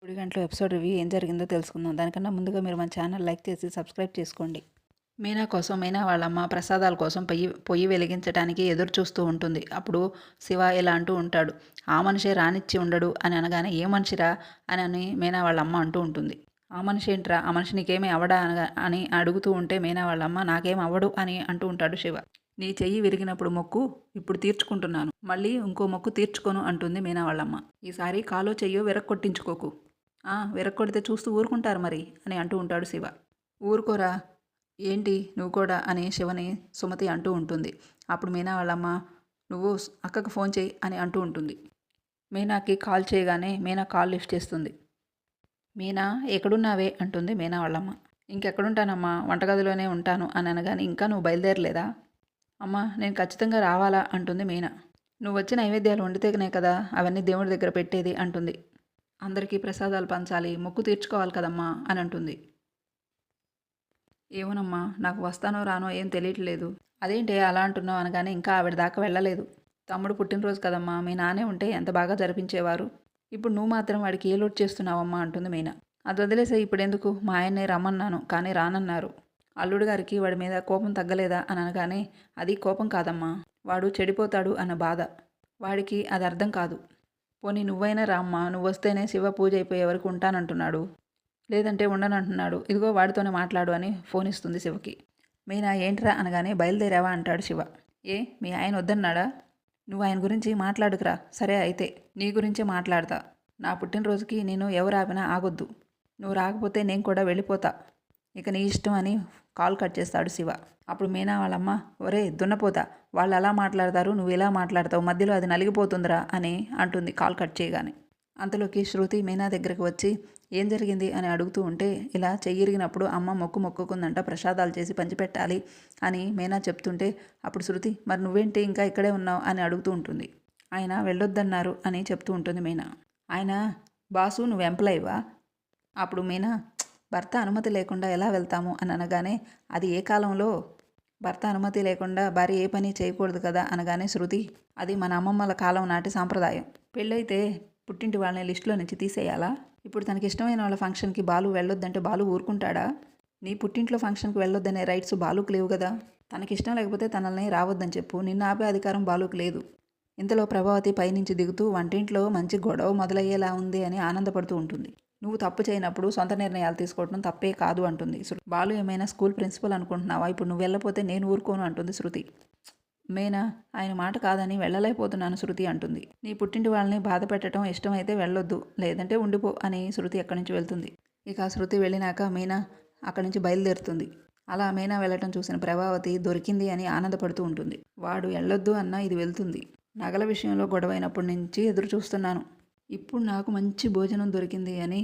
ఇప్పుడు గంటలో episode review ఏం జరిగిందో తెలుసుకుందాం. దానికన్నా ముందుగా మీరు మన ఛానల్ లైక్ చేసి సబ్స్క్రైబ్ చేసుకోండి. మీనా కోసం మీనా వాళ్ళమ్మ ప్రసాదాల కోసం పొయ్యి వెలిగించడానికి ఎదురు చూస్తూ ఉంటుంది. అప్పుడు శివ ఇలా అంటూ ఉంటాడు, ఆ మనిషే రానిచ్చి ఉండడు అని అనగానే, ఏ మనిషిరా అని మీనా వాళ్ళమ్మ అంటూ ఉంటుంది. ఆ మనిషి ఏంట్రా, ఆ మనిషి నీకేమీ అవడా అని అడుగుతూ ఉంటే మీనా వాళ్ళమ్మ, నాకేం అవ్వడు అని అంటూ ఉంటాడు శివ. నీ చెయ్యి విరిగినప్పుడు మొక్కు ఇప్పుడు తీర్చుకుంటున్నాను, మళ్ళీ ఇంకో మొక్కు తీర్చుకోను అంటుంది మీనా వాళ్ళమ్మ. ఈసారి కాలో చెయ్యో విరక్కొట్టించుకోకు, విరక్కొడితే చూస్తూ ఊరుకుంటారు మరి అని అంటూ ఉంటాడు శివ. ఊరుకోరా ఏంటి నువ్వు కూడా అని శివని సుమతి అంటూ ఉంటుంది. అప్పుడు మీనా వాళ్ళమ్మ, నువ్వు అక్కకు ఫోన్ చేయి అని అంటూ ఉంటుంది. మీనాకి కాల్ చేయగానే మీనా కాల్ లిఫ్ట్ చేస్తుంది. మీనా ఎక్కడున్నావే అంటుంది మీనా వాళ్ళమ్మ. ఇంకెక్కడుంటానమ్మా, వంటగదిలోనే ఉంటాను అని అనగానే, ఇంకా నువ్వు బయలుదేరలేదా? అమ్మా నేను ఖచ్చితంగా రావాలా అంటుంది మీనా. నువ్వు వచ్చి నైవేద్యాలు వండితేనే కదా అవన్నీ దేవుడి దగ్గర పెట్టేది అంటుంది. అందరికీ ప్రసాదాలు పంచాలి, మొక్కు తీర్చుకోవాలి కదమ్మా అని అంటుంది. ఏమోనమ్మా, నాకు వస్తానో రానో ఏం తెలియట్లేదు. అదేంటి అలా అంటున్నావు అనగానే, ఇంకా ఆవిడ దాకా వెళ్ళలేదు. తమ్ముడు పుట్టినరోజు కదమ్మా, మీ నాన్నే ఉంటే ఎంత బాగా జరిపించేవారు. ఇప్పుడు నువ్వు మాత్రం వాడికి ఏ లోటు చేస్తున్నావమ్మా అంటుంది మీనా. అది వదిలేసే ఇప్పుడెందుకు, మా ఆయన్నే రమ్మన్నాను కానీ రానన్నారు. అల్లుడు గారికి వాడి మీద కోపం తగ్గలేదా అని అనగానే, అది కోపం కాదమ్మా, వాడు చెడిపోతాడు అన్న బాధ. వాడికి అది అర్థం కాదు. పోనీ నువ్వైనా రామ్మా, నువ్వు వస్తేనే శివ పూజ అయిపోయే వరకు ఉంటానంటున్నాడు, లేదంటే ఉండనంటున్నాడు, ఇదిగో వాడితోనే మాట్లాడు అని ఫోన్ ఇస్తుంది శివకి. మీనా ఏంట్రా అనగానే, బయలుదేరావా అంటాడు శివ. ఏ మీ ఆయన వద్దన్నాడా? నువ్వు ఆయన గురించి మాట్లాడుకురా. సరే అయితే నీ గురించే మాట్లాడతా. నా పుట్టినరోజుకి నేను ఎవరు ఆపినా ఆగొద్దు. నువ్వు రాకపోతే నేను కూడా వెళ్ళిపోతా. ఇక నీ ఇష్టం అని కాల్ కట్ చేస్తాడు శివ. అప్పుడు మీనా వాళ్ళమ్మ, ఒరే దున్నపోతా, వాళ్ళు అలా మాట్లాడతారు, నువ్వు ఇలా మాట్లాడతావు, మధ్యలో అది నలిగిపోతుందిరా అని అంటుంది కాల్ కట్ చేయగానే. అంతలోకి శృతి మీనా దగ్గరకు వచ్చి, ఏం జరిగింది అని అడుగుతూ ఉంటే, ఇలా చెయ్యిరిగినప్పుడు అమ్మ మొక్కుకుందంట, ప్రసాదాలు చేసి పంచిపెట్టాలి అని మీనా చెప్తుంటే, అప్పుడు శృతి, మరి నువ్వేంటి ఇంకా ఇక్కడే ఉన్నావు అని అడుగుతూ ఉంటుంది. ఆయన వెళ్ళొద్దన్నారు అని చెప్తూ ఉంటుంది మీనా. ఆయన బాసు, నువ్వు ఎంప్లాయివా? అప్పుడు మీనా, భర్త అనుమతి లేకుండా ఎలా వెళ్తాము అని అనగానే, అది ఏ కాలంలో భర్త అనుమతి లేకుండా భార్య ఏ పని చేయకూడదు కదా అనగానే శృతి, అది మన అమ్మమ్మల కాలం నాటి సాంప్రదాయం. పెళ్ళైతే పుట్టింటి వాళ్ళని లిస్టులో నుంచి తీసేయాలా? ఇప్పుడు తనకి ఇష్టమైన వాళ్ళ ఫంక్షన్కి బాలు వెళ్ళొద్దంటే బాలు ఊరుకుంటాడా? నీ పుట్టింట్లో ఫంక్షన్కి వెళ్ళొద్దనే రైట్స్ బాలుకు లేవు కదా. తనకిష్టం లేకపోతే తనల్ని రావద్దని చెప్పు, నిన్ను ఆపే అధికారం బాలుకు లేదు. ఇంతలో ప్రభావతి పైనుంచి దిగుతూ, వంటింట్లో మంచి గొడవ మొదలయ్యేలా ఉంది అని ఆనందపడుతూ ఉంటుంది. నువ్వు తప్పు చేయనప్పుడు సొంత నిర్ణయాలు తీసుకోవడం తప్పే కాదు అంటుంది. బాలు ఏమైనా స్కూల్ ప్రిన్సిపల్ అనుకుంటున్నావా? ఇప్పుడు నువ్వు వెళ్ళపోతే నేను ఊరుకోను అంటుంది శృతి. మేనా, ఆయన మాట కాదని వెళ్ళలేకపోతున్నాను శృతి అంటుంది. నీ పుట్టింటి వాళ్ళని బాధ పెట్టడం ఇష్టమైతే వెళ్ళొద్దు, లేదంటే ఉండిపో అని శృతి అక్కడి నుంచి వెళ్తుంది. ఇక శృతి వెళ్ళినాక మీనా అక్కడి నుంచి బయలుదేరుతుంది. అలా మీనా వెళ్ళటం చూసిన ప్రభావతి దొరికింది అని ఆనందపడుతూ ఉంటుంది. వాడు వెళ్ళొద్దు అన్నా ఇది వెళ్తుంది. నగల విషయంలో గొడవైనప్పటి నుంచి ఎదురు చూస్తున్నాను, ఇప్పుడు నాకు మంచి భోజనం దొరికింది అని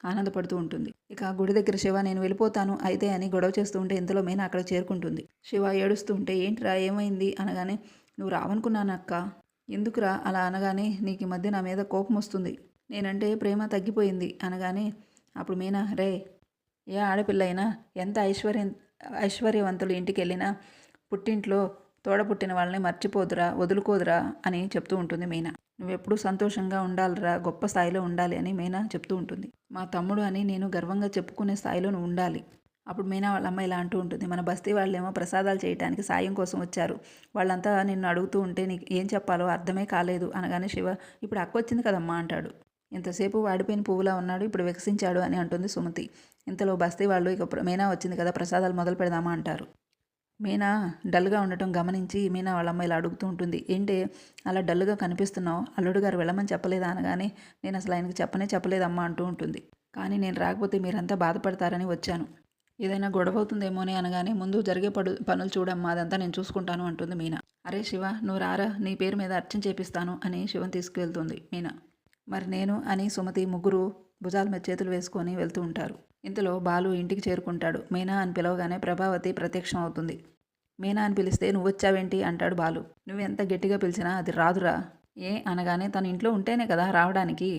ఆనందపడుతూ ఉంటుంది. ఇక గుడి దగ్గర శివ, నేను వెళ్ళిపోతాను అయితే అని గొడవ చేస్తూ ఉంటే, ఇంతలో మీనా అక్కడ చేరుకుంటుంది. శివ ఏడుస్తూ ఉంటే, ఏంట్రా ఏమైంది అనగానే, నువ్వు రావనుకున్నాను అక్క. ఎందుకురా అలా అనగానే, నీకు ఈ మధ్య నా మీద కోపం వస్తుంది, నేనంటే ప్రేమ తగ్గిపోయింది అనగానే, అప్పుడు మీనా, రే, ఏ ఆడపిల్ల అయినా ఎంత ఐశ్వర్యవంతులు ఇంటికి వెళ్ళినా పుట్టింట్లో తోడపుట్టిన వాళ్ళని మర్చిపోదురా, వదులుకోదురా అని చెప్తూ ఉంటుంది మీనా. నువ్వెప్పుడూ సంతోషంగా ఉండాలిరా, గొప్ప స్థాయిలో ఉండాలి అని మీనా చెప్తూ ఉంటుంది. మా తమ్ముడు అని నేను గర్వంగా చెప్పుకునే స్థాయిలో నువ్వు ఉండాలి. అప్పుడు మీనా వాళ్ళ అమ్మ ఇలా అంటూ ఉంటుంది, మన బస్తీ వాళ్ళేమో ప్రసాదాలు చేయడానికి సాయం కోసం వచ్చారు, వాళ్ళంతా నిన్ను అడుగుతూ ఉంటే నీకు ఏం చెప్పాలో అర్థమే కాలేదు అనగానే శివ, ఇప్పుడు అక్క వచ్చింది కదమ్మా అంటాడు. ఇంతసేపు వాడిపోయిన పువ్వులా ఉన్నాడు, ఇప్పుడు వికసించాడు అని అంటుంది సుమతి. ఇంతలో బస్తీ వాళ్ళు, ఇక మీనా వచ్చింది కదా, ప్రసాదాలు మొదలు పెడదామా అంటారు. మీనా డల్గా ఉండటం గమనించి మీనా వాళ్ళ అమ్మ ఇలా అడుగుతూ ఉంటుంది, ఏంటి అలా డల్గా కనిపిస్తున్నావు, అల్లుడు గారు వెళ్ళమని చెప్పలేదా అనగానే, నేను అసలు ఆయనకు చెప్పలేదమ్మా అంటూ ఉంటుంది. కానీ నేను రాకపోతే మీరంతా బాధపడతారని వచ్చాను, ఏదైనా గొడవ అవుతుందేమోనే అనగానే, ముందు జరిగే పనులు చూడమ్మా, అదంతా నేను చూసుకుంటాను అంటుంది మీనా. అరే శివ, నువ్వు రారా, నీ పేరు మీద అర్చన చేపిస్తాను అని శివన్ తీసుకువెళ్తుంది మీనా. మరి నేను అని సుమతి ముగ్గురు భుజాల మీద చేతులు వేసుకొని వెళ్తూ ఉంటారు. ఇంతలో బాలు ఇంటికి చేరుకుంటాడు. మీనా అని పిలవగానే ప్రభావతి ప్రత్యక్షం అవుతుంది. మీనా అని పిలిస్తే నువ్వొచ్చావేంటి అంటాడు బాలు. నువ్వెంత గట్టిగా పిలిచినా అది రాదురా. ఏ అనగానే, తను ఇంట్లో ఉంటేనే కదా రావడానికి.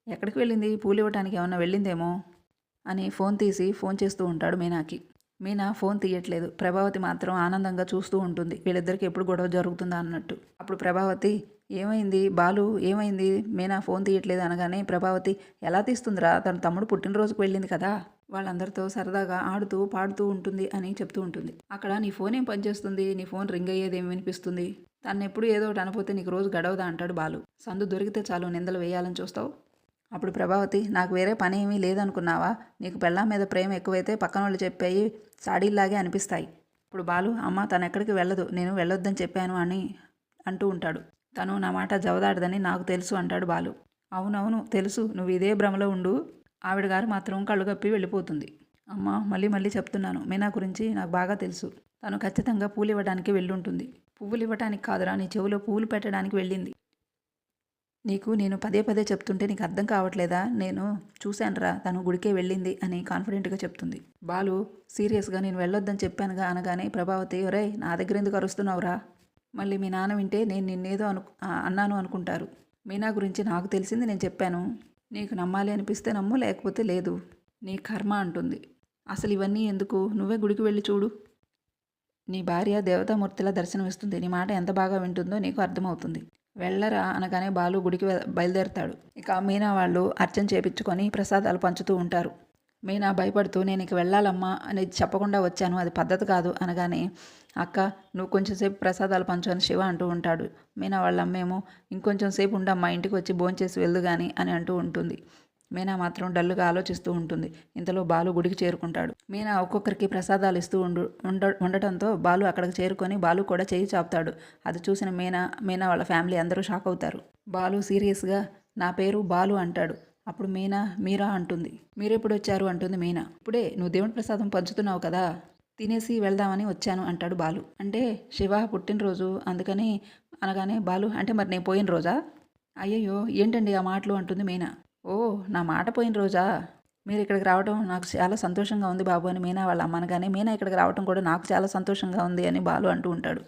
ఎక్కడికి వెళ్ళింది, పూలు ఇవ్వటానికి ఏమన్నా వెళ్ళిందేమో అని ఫోన్ తీసి ఫోన్ చేస్తూ ఉంటాడు మీనాకి. మీనా ఫోన్ తీయట్లేదు. ప్రభావతి మాత్రం ఆనందంగా చూస్తూ ఉంటుంది, వీళ్ళిద్దరికి ఎప్పుడు గొడవ జరుగుతుందా అన్నట్టు. అప్పుడు ప్రభావతి, ఏమైంది బాలు, ఏమైంది? మీనా ఫోన్ తీయట్లేదు అనగానే ప్రభావతి, ఎలా తీస్తుందిరా, తన తమ్ముడు పుట్టినరోజుకు వెళ్ళింది కదా, వాళ్ళందరితో సరదాగా ఆడుతూ పాడుతూ ఉంటుంది అని చెప్తూ ఉంటుంది. అక్కడ నీ ఫోన్ ఏం పనిచేస్తుంది, నీ ఫోన్ రింగ్ అయ్యేది ఏం వినిపిస్తుంది, తనెప్పుడు ఏదో ఒకటి అనపోతే నీకు రోజు గడవదా అంటాడు బాలు. సందు దొరికితే చాలు నిందలు వేయాలని చూస్తావు. అప్పుడు ప్రభావతి, నాకు వేరే పని ఏమీ లేదనుకున్నావా, నీకు పెళ్ళాం మీద ప్రేమ ఎక్కువైతే పక్కన వాళ్ళు చెప్పేవి సాడీల్లాగే అనిపిస్తాయి. ఇప్పుడు బాలు, అమ్మ తను ఎక్కడికి వెళ్ళదు, నేను వెళ్ళొద్దని చెప్పాను అని అంటూ ఉంటాడు. తను నా మాట జవదాడదని నాకు తెలుసు అంటాడు బాలు. అవునవును తెలుసు, నువ్వు ఇదే భ్రమలో ఉండు, ఆవిడ గారు మాత్రం కళ్ళు కప్పి వెళ్ళిపోతుంది. అమ్మ మళ్ళీ మళ్ళీ చెప్తున్నాను, మీనా గురించి నాకు బాగా తెలుసు. తను ఖచ్చితంగా పూలు ఇవ్వడానికి వెళ్ళుంటుంది. పువ్వులు ఇవ్వడానికి కాదురా, నీ చెవిలో పూలు పెట్టడానికి వెళ్ళింది. నీకు నేను పదే పదే చెప్తుంటే నీకు అర్థం కావట్లేదా, నేను చూశానురా, తను గుడికే వెళ్ళింది అని కాన్ఫిడెంట్గా చెప్తుంది. బాలు సీరియస్గా, నేను వెళ్ళొద్దని చెప్పానుగా అనగానే ప్రభావతి, ఒరే నా దగ్గర ఎందుకు అరుస్తున్నావురా, మళ్ళీ మీ నాన్న వింటే నేను నిన్నేదో అన్నాను అనుకుంటారు. మీనా గురించి నాకు తెలిసింది నేను చెప్పాను, నీకు నమ్మాలి అనిపిస్తే నమ్ము, లేకపోతే లేదు, నీ కర్మ అంటుంది. అసలు ఇవన్నీ ఎందుకు, నువ్వే గుడికి వెళ్ళి చూడు, నీ భార్య దేవతామూర్తిలా దర్శనమిస్తుంది, నీ మాట ఎంత బాగా వింటుందో నీకు అర్థమవుతుంది. వెళ్ళరా అనగానే బాలు గుడికి బయలుదేరుతాడు. ఇక మీనా వాళ్ళు అర్చన చేపించుకొని ప్రసాదాలు పంచుతూ ఉంటారు. మీనా భయపడుతూ, నేను ఇక వెళ్ళాలమ్మా అనేది చెప్పకుండా వచ్చాను, అది పద్ధతి కాదు అనగానే, అక్క నువ్వు కొంచెం సేపు ప్రసాదాలు పంచు అని శివ అంటూ ఉంటాడు. మీనా వాళ్ళ అమ్మేమో, ఇంకొంచెం సేపు ఉండమ్మా, ఇంటికి వచ్చి భోంచేసి వెళ్ళు కానీ అని అంటూ ఉంటుంది. మీనా మాత్రం డల్లుగా ఆలోచిస్తూ ఉంటుంది. ఇంతలో బాలు గుడికి చేరుకుంటాడు. మీనా ఒక్కొక్కరికి ప్రసాదాలు ఇస్తూ ఉండటంతో బాలు అక్కడికి చేరుకొని బాలు కూడా చేయి చాపుతాడు. అది చూసిన మీనా వాళ్ళ ఫ్యామిలీ అందరూ షాక్ అవుతారు. బాలు సీరియస్గా, నా పేరు బాలు అంటాడు. అప్పుడు మీనా, మీరా అంటుంది. మీరెప్పుడు వచ్చారు అంటుంది మీనా. ఇప్పుడే, నువ్వు దేవుడి ప్రసాదం పంచుతున్నావు కదా, తినేసి వెళ్దామని వచ్చాను అంటాడు బాలు. అంటే శివ పుట్టినరోజు అందుకని అనగానే బాలు, అంటే మరి నేను పోయిన రోజా, అయ్యయ్యో ఏంటండి ఆ మాటలు అంటుంది మీనా. ఓ నా మాట పోయిన రోజా, మీరు ఇక్కడికి రావడం నాకు చాలా సంతోషంగా ఉంది బాబు అని మీనా వాళ్ళ అమ్మ అనగానే, మీనా ఇక్కడికి రావడం కూడా నాకు చాలా సంతోషంగా ఉంది అని బాలు అంటూ ఉంటాడు.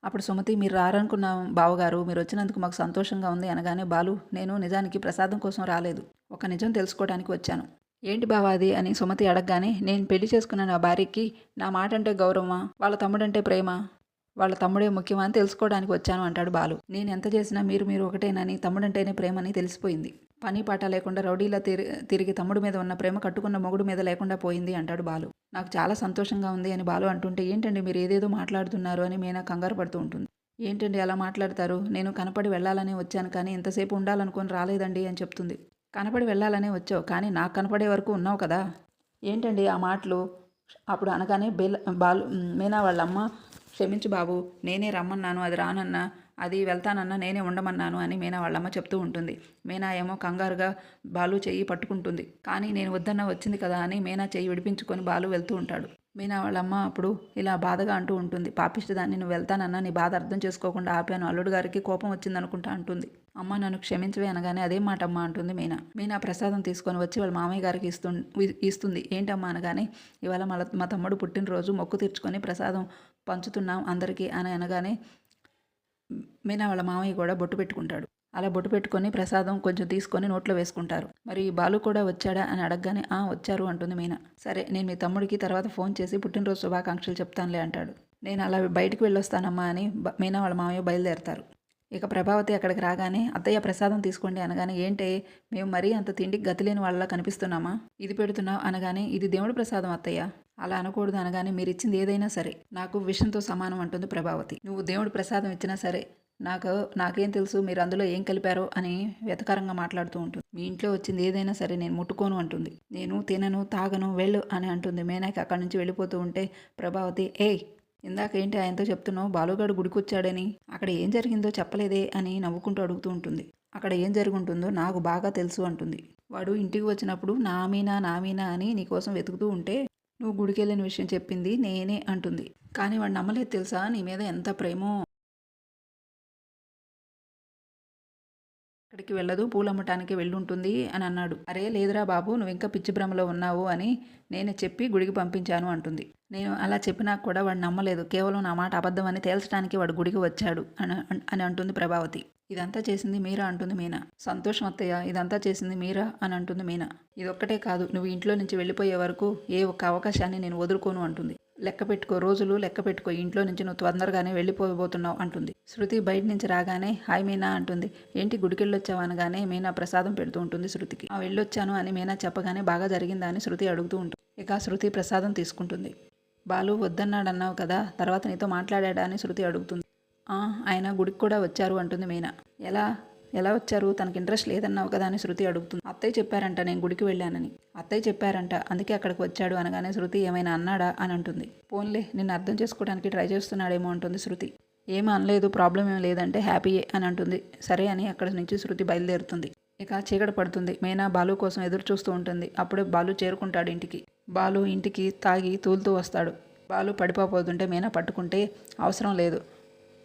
అప్పుడు సుమతి, మీరు రారనుకున్నాం బావగారు, మీరు వచ్చినందుకు మాకు సంతోషంగా ఉంది అనగానే బాలు, నేను నిజానికి ప్రసాదం కోసం రాలేదు, ఒక నిజం తెలుసుకోవడానికి వచ్చాను. ఏంటి బావా అది అని సుమతి అడగగానే, నేను పెళ్లి చేసుకున్న నా భార్యకి నా మాట అంటే గౌరవమా, వాళ్ళ తమ్ముడంటే ప్రేమ, వాళ్ళ తమ్ముడే ముఖ్యమా అని తెలుసుకోవడానికి వచ్చాను అంటాడు బాలు. నేను ఎంత చేసినా మీరు ఒకటేనని, తమ్ముడంటేనే ప్రేమని తెలిసిపోయింది. పని పాట లేకుండా రౌడీలా తిరిగి తమ్ముడు మీద ఉన్న ప్రేమ కట్టుకున్న మొగుడు మీద లేకుండా పోయింది అంటాడు బాలు. నాకు చాలా సంతోషంగా ఉంది అని బాలు అంటుంటే, ఏంటండి మీరు ఏదేదో మాట్లాడుతున్నారు అని మీనా కంగారు పడుతూ ఉంటుంది. ఏంటండి అలా మాట్లాడతారు, నేను కనపడి వెళ్ళాలని వచ్చాను కానీ ఇంతసేపు ఉండాలనుకొని రాలేదండి అని చెప్తుంది. కనపడి వెళ్ళాలనే వచ్చావు కానీ నాకు కనపడే వరకు ఉన్నావు కదా, ఏంటండి ఆ మాటలు అప్పుడు అనగానే బాలు మీనా వాళ్ళమ్మ, క్షమించు బాబు, నేనే రమ్మన్నాను, అది రానన్నా, అది వెళ్తానన్నా నేనే ఉండమన్నాను అని మీనా వాళ్ళమ్మ చెప్తూ ఉంటుంది. మీనా ఏమో కంగారుగా బాలు చెయ్యి పట్టుకుంటుంది. కానీ నేను వద్దన్నా వచ్చింది కదా అని మీనా చెయ్యి విడిపించుకొని బాలు వెళ్తూ ఉంటాడు. మీనా వాళ్ళమ్మ అప్పుడు ఇలా బాధగా అంటూ ఉంటుంది. పాపిష్టి దాన్ని, నువ్వు వెళ్తానన్నా నీ బాధ అర్థం చేసుకోకుండా ఆపాను, అల్లుడు గారికి కోపం వచ్చిందనుకుంటా అంటుంది. అమ్మ నన్ను క్షమించవే అనగానే, అదేం మాట అమ్మ అంటుంది మీనా. మీనా ప్రసాదం తీసుకొని వచ్చి వాళ్ళ మామయ్య గారికి ఇస్తుంది. ఏంటమ్మా అనగానే, ఇవాళ మా తమ్ముడు పుట్టినరోజు, మొక్కు తీర్చుకొని ప్రసాదం పంచుతున్నాం అందరికీ అని అనగానే, మీనా వాళ్ళ మామయ్య కూడా బొట్టు పెట్టుకుంటాడు. అలా బొట్టు పెట్టుకొని ప్రసాదం కొంచెం తీసుకొని నోట్లో వేసుకుంటారు. మరి బాలు కూడా వచ్చాడా అని అడగగానే, వచ్చారు అంటుంది మీనా. సరే, నేను మీ తమ్ముడికి తర్వాత ఫోన్ చేసి పుట్టినరోజు శుభాకాంక్షలు చెప్తానులే అంటాడు. నేను అలా బయటికి వెళ్ళొస్తానమ్మా అని మీనా వాళ్ళ మామయ్య బయలుదేరతారు. ఇక ప్రభావతి అక్కడికి రాగానే, అత్తయ్య ప్రసాదం తీసుకోండి అనగానే, ఏంటే మేము మరీ అంత తిండికి గతిలేని వాళ్ళలా కనిపిస్తున్నామా, ఇది పెడుతున్నావు అనగానే, ఇది దేవుడి ప్రసాదం అత్తయ్య, అలా అనకూడదు అనగానే, మీరు ఇచ్చింది ఏదైనా సరే నాకు విషంతో సమానం అంటుంది ప్రభావతి. నువ్వు దేవుడి ప్రసాదం ఇచ్చినా సరే నాకేం తెలుసు మీరు అందులో ఏం కలిపారో అని వెతకారంగా మాట్లాడుతూ ఉంటుంది. మీ ఇంట్లో వచ్చింది ఏదైనా సరే నేను ముట్టుకోను అంటుంది. నేను తినను తాగను వెళ్ళు అని అంటుంది. మేనాకి అక్కడి నుంచి వెళ్ళిపోతూ ఉంటే ప్రభావతి, ఇందాక ఏంటి ఆయనతో చెప్తున్నావు, బాలుగాడు గుడికొచ్చాడని, అక్కడ ఏం జరిగిందో చెప్పలేదే అని నవ్వుకుంటూ అడుగుతూ ఉంటుంది. అక్కడ ఏం జరుగుంటుందో నాకు బాగా తెలుసు అంటుంది. వాడు ఇంటికి వచ్చినప్పుడు నా మీనా అని నీకోసం వెతుకుతూ ఉంటే నువ్వు గుడికెళ్ళిన విషయం చెప్పింది నేనే అంటుంది. కానీ వాడు నమ్మలేదు తెలుసా, నీ మీద ఎంత ప్రేమో, అక్కడికి వెళ్ళదు, పూలమ్మటానికి వెళ్ళుంటుంది అని అన్నాడు. అరే లేదురా బాబు, నువ్వు ఇంకా పిచ్చి భ్రమలో ఉన్నావు అని నేనే చెప్పి గుడికి పంపించాను అంటుంది. నేను అలా చెప్పినా కూడా వాడు నమ్మలేదు, కేవలం నా మాట అబద్ధం అని తేల్చడానికి వాడు గుడికి వచ్చాడు అని అంటుంది ప్రభావతి. ఇదంతా చేసింది మీరా అంటుంది మీనా. సంతోషం అత్తయ్య, ఇదంతా చేసింది మీరా అని అంటుంది మీనా. ఇదొక్కటే కాదు, నువ్వు ఇంట్లో నుంచి వెళ్ళిపోయే వరకు ఏ ఒక్క అవకాశాన్ని నేను వదులుకోను అంటుంది. లెక్క పెట్టుకో, రోజులు లెక్క పెట్టుకో, ఇంట్లో నుంచి నువ్వు తొందరగానే వెళ్ళిపోబోతున్నావు అంటుంది. శృతి బయట నుంచి రాగానే హాయ్ మీనా అంటుంది. ఏంటి గుడికెళ్ళొచ్చావు అనగానే మీనా ప్రసాదం పెడుతూ ఉంటుంది శృతికి. వెళ్ళొచ్చాను అని మీనా చెప్పగానే బాగా జరిగిందా అని శృతి అడుగుతూ ఉంటుంది. ఇక శృతి ప్రసాదం తీసుకుంటుంది. బాలు వద్దన్నాడన్నావు కదా, తర్వాత నీతో మాట్లాడా అని శృతి అడుగుతుంది. ఆయన గుడికి కూడా వచ్చారు అంటుంది మీనా. ఎలా వచ్చారు, తనకి ఇంట్రెస్ట్ లేదన్నావు కదా అని శృతి అడుగుతుంది. అత్తయ్య చెప్పారంట నేను గుడికి వెళ్ళానని. అత్తయ్య చెప్పారంట, అందుకే అక్కడికి వచ్చాడు అనగానే శృతి ఏమైనా అన్నాడా అని అంటుంది. పోన్లే, నిన్ను అర్థం చేసుకోవడానికి ట్రై చేస్తున్నాడేమో అంటుంది శృతి. ఏమీ అనలేదు, ప్రాబ్లం ఏం లేదంటే హ్యాపీయే అని అంటుంది. సరే అని అక్కడి నుంచి శృతి బయలుదేరుతుంది. ఇక చీకటి పడుతుంది. మీనా బాలు కోసం ఎదురు చూస్తూ ఉంటుంది. అప్పుడే బాలు చేరుకుంటాడు ఇంటికి. బాలు ఇంటికి తాగి తూలుతూ వస్తాడు. బాలు పడిపోతుంటే మీనా పట్టుకుంటే అవసరం లేదు,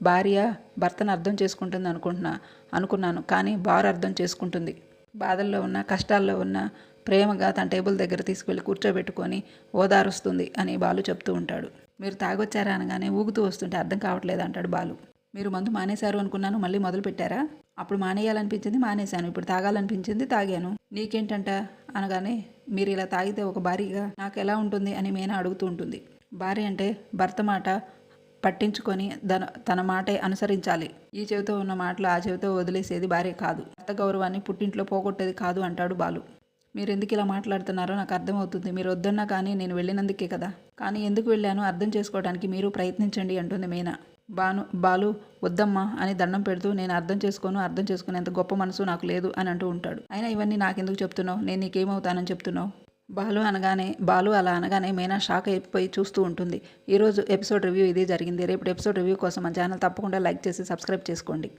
భార్య భర్తను అర్థం చేసుకుంటుంది అనుకున్నాను, కానీ బారు అర్థం చేసుకుంటుంది. బాధల్లో ఉన్న కష్టాల్లో ఉన్న ప్రేమగా తన టేబుల్ దగ్గర తీసుకువెళ్ళి కూర్చోబెట్టుకొని ఓదారుస్తుంది అని బాలు చెప్తూ ఉంటాడు. మీరు తాగొచ్చారా అనగానే ఊగుతూ వస్తుంటే అర్థం కావట్లేదు అంటాడు బాలు. మీరు మందు మానేశారు అనుకున్నాను, మళ్ళీ మొదలు పెట్టారా? అప్పుడు మానేయాలనిపించింది మానేశాను, ఇప్పుడు తాగాలనిపించింది తాగాను, నీకేంటంట అనగానే మీరు ఇలా తాగితే ఒక భార్యగా నాకు ఎలా ఉంటుంది అని మీనా అడుగుతూ ఉంటుంది. భార్య అంటే భర్త మాట పట్టించుకొని తన మాటే అనుసరించాలి. ఈ చెవితో ఉన్న మాటలు ఆ చెవితో వదిలేసేది భార్య కాదు. భర్త గౌరవాన్ని పుట్టింట్లో పోగొట్టేది కాదు అంటాడు బాలు. మీరు ఎందుకు ఇలా మాట్లాడుతున్నారో నాకు అర్థమవుతుంది. మీరు వద్దన్నా కానీ నేను వెళ్ళినందుకే కదా. కానీ ఎందుకు వెళ్ళానో అర్థం చేసుకోవడానికి మీరు ప్రయత్నించండి అంటుంది మీనా. బాలు వద్దమ్మా అని దండం పెడుతూ నేను అర్థం చేసుకునేంత గొప్ప మనసు నాకు లేదు అని అంటూ ఉంటాడు. అయినా ఇవన్నీ నాకెందుకు చెప్తున్నావు, నేను నీకేమవుతానని చెప్తున్నావు? బాలు అలా అనగానే మీనా షాక్ అయిపోయి చూస్తూ ఉంటుంది. ఈరోజు ఎపిసోడ్ రివ్యూ ఇది జరిగింది. రేపు ఎపిసోడ్ రివ్యూ కోసం మన ఛానల్ తప్పకుండా లైక్ చేసి సబ్స్క్రైబ్ చేసుకోండి.